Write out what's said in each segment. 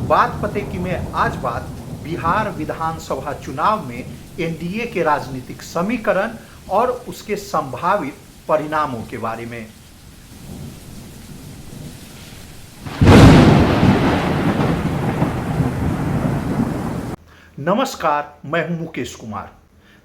बात पते की में आज बात बिहार विधानसभा चुनाव में एनडीए के राजनीतिक समीकरण और उसके संभावित परिणामों के बारे में। नमस्कार, मैं हूं मुकेश कुमार।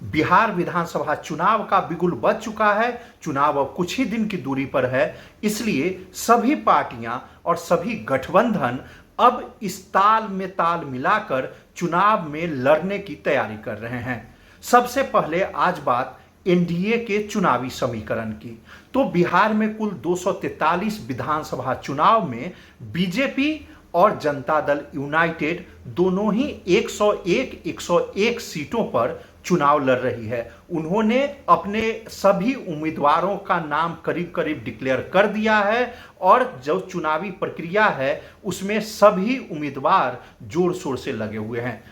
बिहार विधानसभा चुनाव का बिगुल बज चुका है। चुनाव अब कुछ ही दिन की दूरी पर है, इसलिए सभी पार्टियां और सभी गठबंधन अब इस ताल में ताल मिलाकर चुनाव में लड़ने की तैयारी कर रहे हैं। सबसे पहले आज बात एनडीए के चुनावी समीकरण की। तो बिहार में कुल 243 विधानसभा चुनाव में बीजेपी और जनता दल यूनाइटेड दोनों ही 101 सीटों पर चुनाव लड़ रही है। उन्होंने अपने सभी उम्मीदवारों का नाम करीब करीब डिक्लेयर कर दिया है और जो चुनावी प्रक्रिया है उसमें सभी उम्मीदवार जोर शोर से लगे हुए हैं।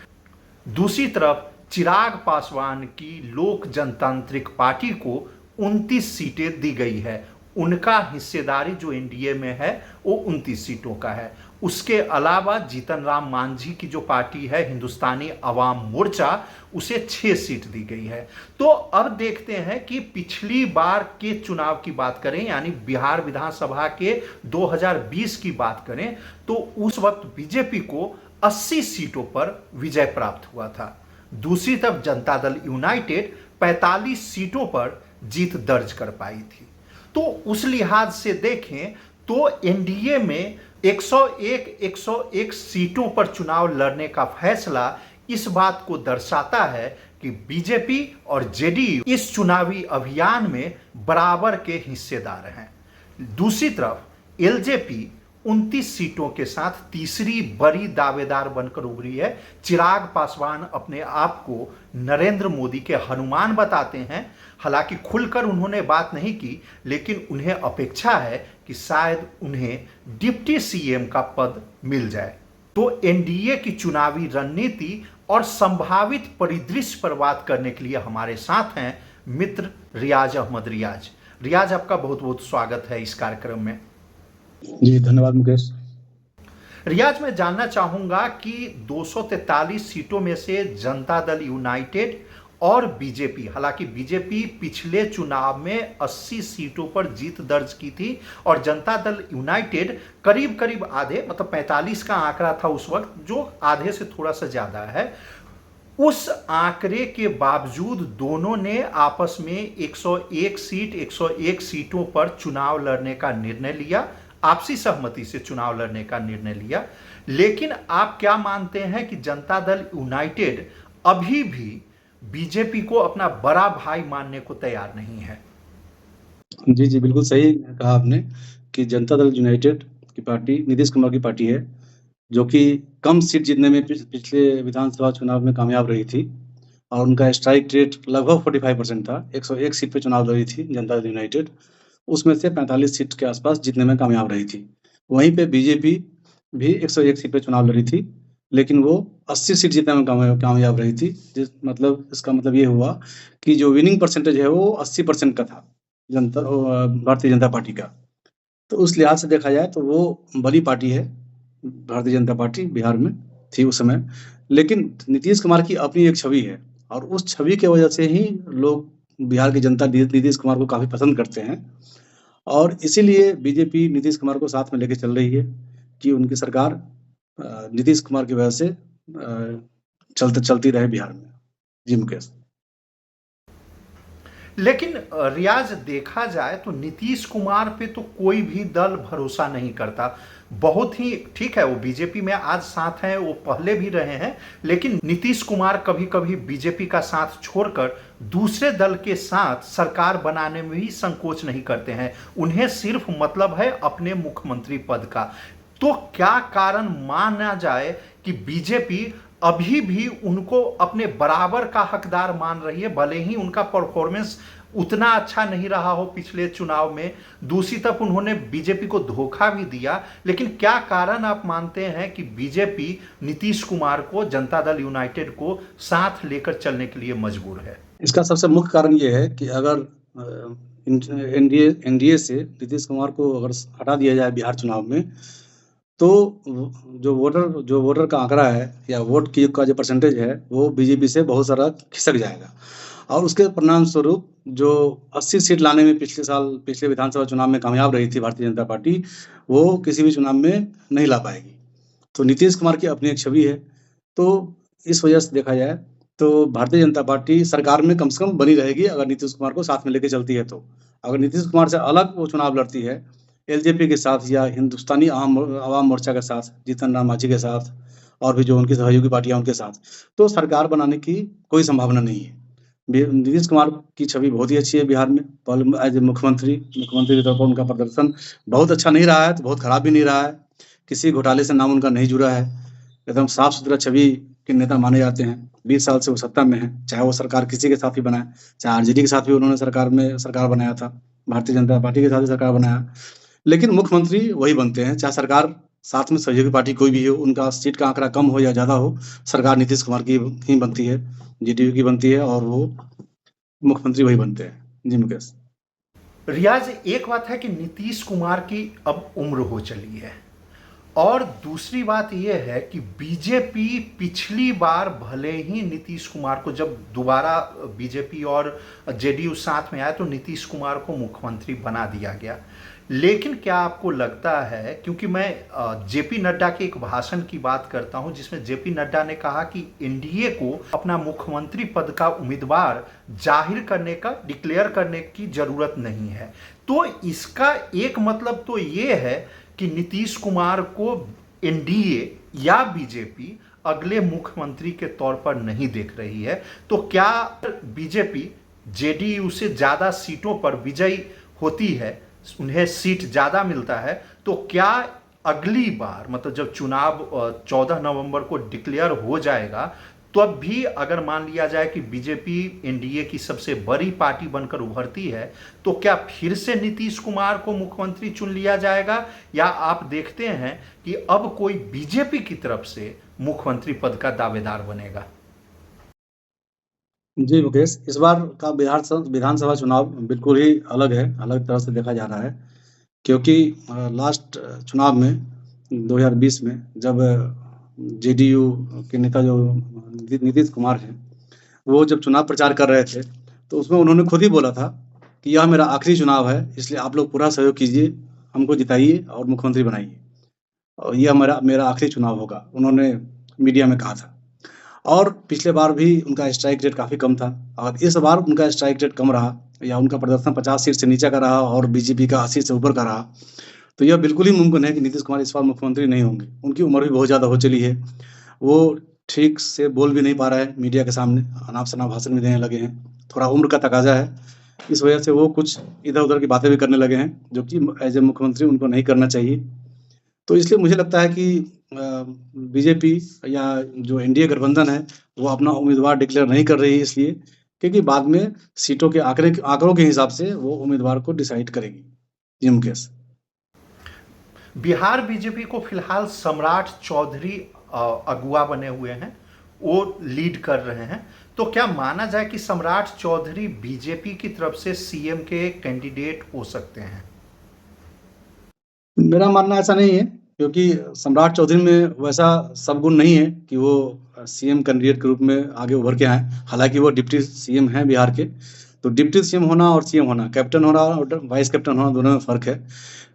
दूसरी तरफ चिराग पासवान की लोक जनतांत्रिक पार्टी को 29 सीटें दी गई है। उनका हिस्सेदारी जो एनडीए में है वो 29 सीटों का है। उसके अलावा जीतन राम मांझी की जो पार्टी है हिंदुस्तानी अवाम मोर्चा, उसे 6 सीट दी गई है। तो अब देखते हैं कि पिछली बार के चुनाव की बात करें, यानी बिहार विधानसभा के 2020 की बात करें, तो उस वक्त बीजेपी को 80 सीटों पर विजय प्राप्त हुआ था। दूसरी तरफ जनता दल यूनाइटेड 45 सीटों पर जीत दर्ज कर पाई थी। तो उस लिहाज से देखें तो एनडीए में 101 सीटों पर चुनाव लड़ने का फैसला इस बात को दर्शाता है कि बीजेपी और जेडीयू इस चुनावी अभियान में बराबर के हिस्सेदार हैं। दूसरी तरफ एलजेपी 29 सीटों के साथ तीसरी बड़ी दावेदार बनकर उभरी है। चिराग पासवान अपने आप को नरेंद्र मोदी के हनुमान बताते हैं। हालांकि खुलकर उन्होंने बात नहीं की, लेकिन उन्हें अपेक्षा है कि शायद उन्हें डिप्टी सीएम का पद मिल जाए। तो एनडीए की चुनावी रणनीति और संभावित परिदृश्य पर बात करने के लिए हमारे साथ हैं मित्र रियाज अहमद। रियाज, आपका बहुत बहुत स्वागत है इस कार्यक्रम में। जी धन्यवाद मुकेश। रियाज, मैं जानना चाहूंगा कि 243 सीटों में से जनता दल यूनाइटेड और बीजेपी, हालांकि बीजेपी पिछले चुनाव में 80 सीटों पर जीत दर्ज की थी और जनता दल यूनाइटेड करीब करीब आधे, मतलब 45 का आंकड़ा था उस वक्त, जो आधे से थोड़ा सा ज्यादा है। उस आंकड़े के बावजूद दोनों ने आपस में 101 सीटों पर चुनाव लड़ने का निर्णय लिया, आपसी सहमति से चुनाव लड़ने का निर्णय लिया। लेकिन आप क्या मानते हैं कि जनता दल यूनाइटेड अभी भी बीजेपी को अपना बड़ा भाई मानने को तैयार नहीं है? जी बिल्कुल सही कहा आपने कि जनता दल यूनाइटेड की पार्टी नीतीश कुमार की पार्टी है, जो कि कम सीट जीतने में पिछले विधानसभा चुनाव में कामयाब रही थी और उनका स्ट्राइक रेट लगभग 45% था। 101 सीट पे चुनाव लड़ी थी जनता दल यूनाइटेड, उसमें से 45 सीट के आसपास जीतने में कामयाब रही थी। वहीं पे बीजेपी भी 101 सीट पे चुनाव लड़ी थी, लेकिन वो 80 सीट जीतने में कामयाब रही थी। इसका मतलब ये हुआ कि जो विनिंग परसेंटेज है वो 80% का था भारतीय जनता पार्टी का। तो उस लिहाज से देखा जाए तो वो बड़ी पार्टी है, भारतीय जनता पार्टी बिहार में थी उस समय। लेकिन नीतीश कुमार की अपनी एक छवि है और उस छवि की वजह से ही लोग, बिहार की जनता नीतीश कुमार को काफी पसंद करते हैं और इसीलिए बीजेपी नीतीश कुमार को साथ में लेके चल रही है कि उनकी सरकार नीतीश कुमार की वजह से चलती रहे बिहार में। जी मुकेश। लेकिन रियाज, देखा जाए तो नीतीश कुमार पे तो कोई भी दल भरोसा नहीं करता। बहुत ही ठीक है, वो बीजेपी में आज साथ हैं, वो पहले भी रहे हैं, लेकिन नीतीश कुमार कभी कभी बीजेपी का साथ छोड़कर दूसरे दल के साथ सरकार बनाने में भी संकोच नहीं करते हैं। उन्हें सिर्फ मतलब है अपने मुख्यमंत्री पद का। तो क्या कारण माना जाए कि बीजेपी अभी भी उनको अपने बराबर का हकदार मान रही है, भले ही उनका परफॉर्मेंस उतना अच्छा नहीं रहा हो पिछले चुनाव में। दूसरी तरफ उन्होंने बीजेपी को धोखा भी दिया, लेकिन क्या कारण आप मानते हैं कि बीजेपी नीतीश कुमार को, जनता दल यूनाइटेड को साथ लेकर चलने के लिए मजबूर है? इसका सबसे मुख्य कारण यह है कि अगर एनडीए से नीतीश कुमार को अगर हटा दिया जाए बिहार चुनाव में, तो जो वोटर का आंकड़ा है या वोट की का जो परसेंटेज है, वो बीजेपी से बहुत सारा खिसक जाएगा और उसके परिणाम स्वरूप जो 80 सीट लाने में पिछले विधानसभा चुनाव में कामयाब रही थी भारतीय जनता पार्टी, वो किसी भी चुनाव में नहीं ला पाएगी। तो नीतीश कुमार की अपनी एक छवि है, तो इस वजह से देखा जाए तो भारतीय जनता पार्टी सरकार में कम से कम बनी रहेगी अगर नीतीश कुमार को साथ में लेके चलती है तो। अगर नीतीश कुमार से अलग वो चुनाव लड़ती है, एलजेपी के साथ या हिंदुस्तानी आवाम मोर्चा के साथ, जीतन राम मांझी के साथ और भी जो उनकी सहयोगी पार्टियाँ उनके साथ, तो सरकार बनाने की कोई संभावना नहीं है। नीतीश कुमार की छवि बहुत ही अच्छी है बिहार में। पहले एज ए मुख्यमंत्री के तौर पर उनका प्रदर्शन बहुत अच्छा नहीं रहा है, तो बहुत खराब भी नहीं रहा है। किसी घोटाले से नाम उनका नहीं जुड़ा है। एकदम साफ-सुथरा छवि के नेता माने जाते हैं। 20 साल से वो सत्ता में हैं, चाहे वो सरकार किसी के साथ ही बनाए, चाहे आरजेडी के साथ भी उन्होंने सरकार बनाया था, भारतीय जनता पार्टी के साथ भी सरकार बनाया। लेकिन मुख्यमंत्री वही बनते हैं, चाहे सरकार साथ में सहयोगी पार्टी कोई भी हो, उनका सीट का आंकड़ा कम हो या ज़्यादा हो, सरकार नीतीश कुमार की ही बनती है, जेडीयू की बनती है और वो मुख्यमंत्री वही बनते हैं। जी मुकेश। रियाज, एक बात है कि नीतीश कुमार की अब उम्र हो चली है और दूसरी बात यह है कि बीजेपी पिछली बार भले ही नीतीश कुमार को, जब दोबारा बीजेपी और जेडीयू साथ में आया तो नीतीश कुमार को मुख्यमंत्री बना दिया गया, लेकिन क्या आपको लगता है, क्योंकि मैं जेपी नड्डा के एक भाषण की बात करता हूं जिसमें जेपी नड्डा ने कहा कि एनडीए को अपना मुख्यमंत्री पद का उम्मीदवार जाहिर करने का, डिक्लेयर करने की जरूरत नहीं है, तो इसका एक मतलब तो ये है कि नीतीश कुमार को एनडीए या बीजेपी अगले मुख्यमंत्री के तौर पर नहीं देख रही है। तो क्या बीजेपी जेडीयू से ज्यादा सीटों पर विजयी होती है, उन्हें सीट ज्यादा मिलता है, तो क्या अगली बार, मतलब जब चुनाव 14 नवंबर को डिक्लेयर हो जाएगा, तब भी अगर मान लिया जाए कि बीजेपी एनडीए की सबसे बड़ी पार्टी बनकर उभरती है, तो क्या फिर से नीतीश कुमार को मुख्यमंत्री चुन लिया जाएगा, या आप देखते हैं कि अब कोई बीजेपी की तरफ से मुख्यमंत्री पद का दावेदार बनेगा? जी मुकेश, इस बार का विधानसभा चुनाव बिल्कुल ही अलग है, अलग तरह से देखा जा रहा है, क्योंकि लास्ट चुनाव में 2020 में जब जेडीयू के नेता जो नीतीश कुमार हैं, वो जब चुनाव प्रचार कर रहे थे, तो उसमें उन्होंने खुद ही बोला था कि यह मेरा आखिरी चुनाव है, इसलिए आप लोग पूरा सहयोग कीजिए, हमको जिताइए और मुख्यमंत्री बनाइए और यह मेरा आखिरी चुनाव होगा, उन्होंने मीडिया में कहा था। और पिछले बार भी उनका स्ट्राइक रेट काफ़ी कम था और इस बार उनका स्ट्राइक रेट कम रहा या उनका प्रदर्शन 50 सीट से नीचे का रहा और बीजेपी का 80 से ऊपर का रहा, तो यह बिल्कुल ही मुमकिन है कि नीतीश कुमार इस बार मुख्यमंत्री नहीं होंगे। उनकी उम्र भी बहुत ज़्यादा हो चली है, वो ठीक से बोल भी नहीं पा रहा है मीडिया के सामने, अनाप-शनाप भाषण भी देने लगे हैं, थोड़ा उम्र का तकाज़ा है। इस वजह से वो कुछ इधर-उधर की बातें भी करने लगे हैं, जो कि एज़ ए मुख्यमंत्री उनको नहीं करना चाहिए। तो इसलिए मुझे लगता है कि बीजेपी या जो एनडीए गठबंधन है, वो अपना उम्मीदवार डिक्लेयर नहीं कर रही है इसलिए, क्योंकि बाद में सीटों के आंकड़ों के हिसाब से वो उम्मीदवार को डिसाइड करेगी। जी मुकेश। बिहार बीजेपी को फिलहाल सम्राट चौधरी अगुवा बने हुए हैं, वो लीड कर रहे हैं, तो क्या माना जाए कि सम्राट चौधरी बीजेपी की तरफ से सीएम के कैंडिडेट हो सकते हैं? मेरा मानना ऐसा नहीं है, क्योंकि सम्राट चौधरी में वैसा सब गुण नहीं है कि वो सीएम कैंडिडेट के रूप में आगे उभर के आए। हालांकि वो डिप्टी सीएम हैं बिहार के, तो डिप्टी सीएम होना और सीएम होना, कैप्टन होना और वाइस कैप्टन होना, दोनों में फ़र्क है।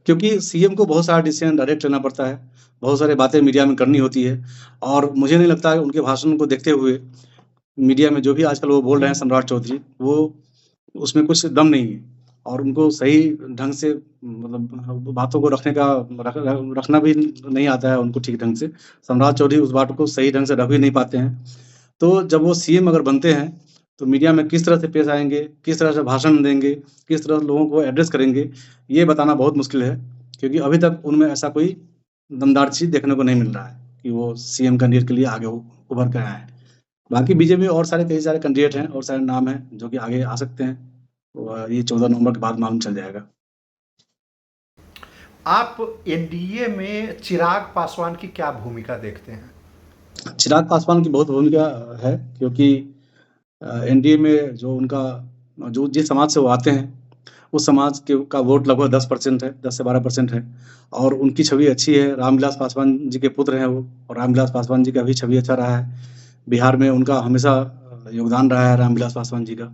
क्योंकि सीएम को बहुत सारा डिसीजन डायरेक्ट लेना पड़ता है, बहुत सारी बातें मीडिया में करनी होती है और मुझे नहीं लगता है उनके भाषण को देखते हुए मीडिया में जो भी आजकल वो बोल रहे हैं सम्राट चौधरी, वो उसमें कुछ दम नहीं है और उनको सही ढंग से मतलब बातों को रखना भी नहीं आता है उनको ठीक ढंग से। सम्राट चौधरी उस बात को सही ढंग से रख भी नहीं पाते हैं। तो जब वो सीएम अगर बनते हैं, तो मीडिया में किस तरह से पेश आएँगे, किस तरह से भाषण देंगे, किस तरह लोगों को एड्रेस करेंगे, ये बताना बहुत मुश्किल है, क्योंकि अभी तक उनमें ऐसा कोई दमदार चीज़ देखने को नहीं मिल रहा है कि वो सीएम कैंडिडेट के लिए आगे उभर कर आए हैं। बाकी बीजेपी में और कई सारे कैंडिडेट हैं और सारे नाम हैं जो कि आगे आ सकते हैं। ये 14 नवंबर के बाद मालूम चल जाएगा। आप एनडीए में चिराग पासवान की क्या भूमिका देखते हैं? चिराग पासवान की बहुत भूमिका है, क्योंकि एनडीए में जो जिस समाज से वो आते हैं, उस समाज के का वोट लगभग 10% है, 10 से 12% है और उनकी छवि अच्छी है। रामविलास पासवान जी के पुत्र हैं वो और रामविलास पासवान जी का भी छवि अच्छा रहा है। बिहार में उनका हमेशा योगदान रहा है रामविलास पासवान जी का।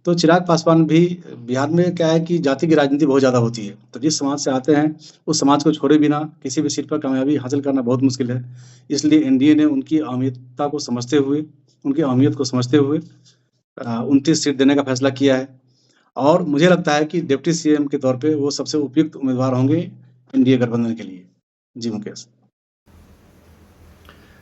तो चिराग पासवान भी बिहार में क्या है कि जाति की राजनीति बहुत ज़्यादा होती है। तो जिस समाज से आते हैं, उस समाज को छोड़े बिना किसी भी सीट पर कामयाबी हासिल करना बहुत मुश्किल है। इसलिए एनडीए ने उनकी अहमियतता को समझते हुए उनकी अहमियत को समझते हुए 29 सीट देने का फैसला किया है और मुझे लगता है कि डिप्टी सीएम के तौर पे वो सबसे उपयुक्त उम्मीदवार होंगे एनडीए गठबंधन के लिए। जी मुकेश।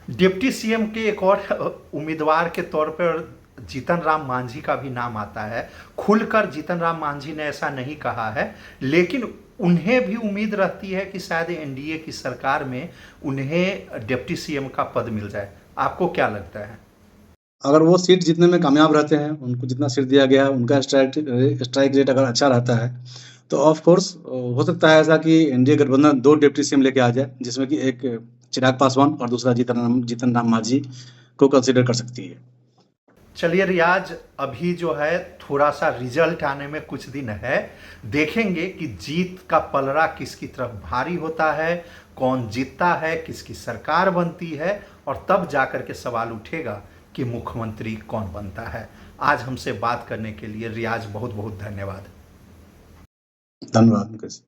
डिप्टी सीएम के एक और उम्मीदवार के तौर पर जीतन राम मांझी का भी नाम आता है। खुलकर जीतन राम मांझी ने ऐसा नहीं कहा है, लेकिन उन्हें भी उम्मीद रहती है कि शायद एनडीए की सरकार में उन्हें डिप्टी सीएम का पद मिल जाए। आपको क्या लगता है? अगर वो सीट जीतने में कामयाब रहते हैं, उनको जितना सीट दिया गया है, उनका स्ट्राइक रेट अगर अच्छा रहता है, तो ऑफ कोर्स हो सकता है ऐसा कि एनडीए गठबंधन 2 डिप्टी सीएम लेके आ जाए, जिसमें कि एक चिराग पासवान और दूसरा जीतन राम मांझी को कंसीडर कर सकती है। चलिए रियाज, अभी जो है थोड़ा सा रिजल्ट आने में कुछ दिन है, देखेंगे कि जीत का पलड़ा किसकी तरफ भारी होता है, कौन जीतता है, किसकी सरकार बनती है और तब जाकर के सवाल उठेगा कि मुख्यमंत्री कौन बनता है। आज हमसे बात करने के लिए रियाज बहुत बहुत धन्यवाद। धन्यवाद मुकेश।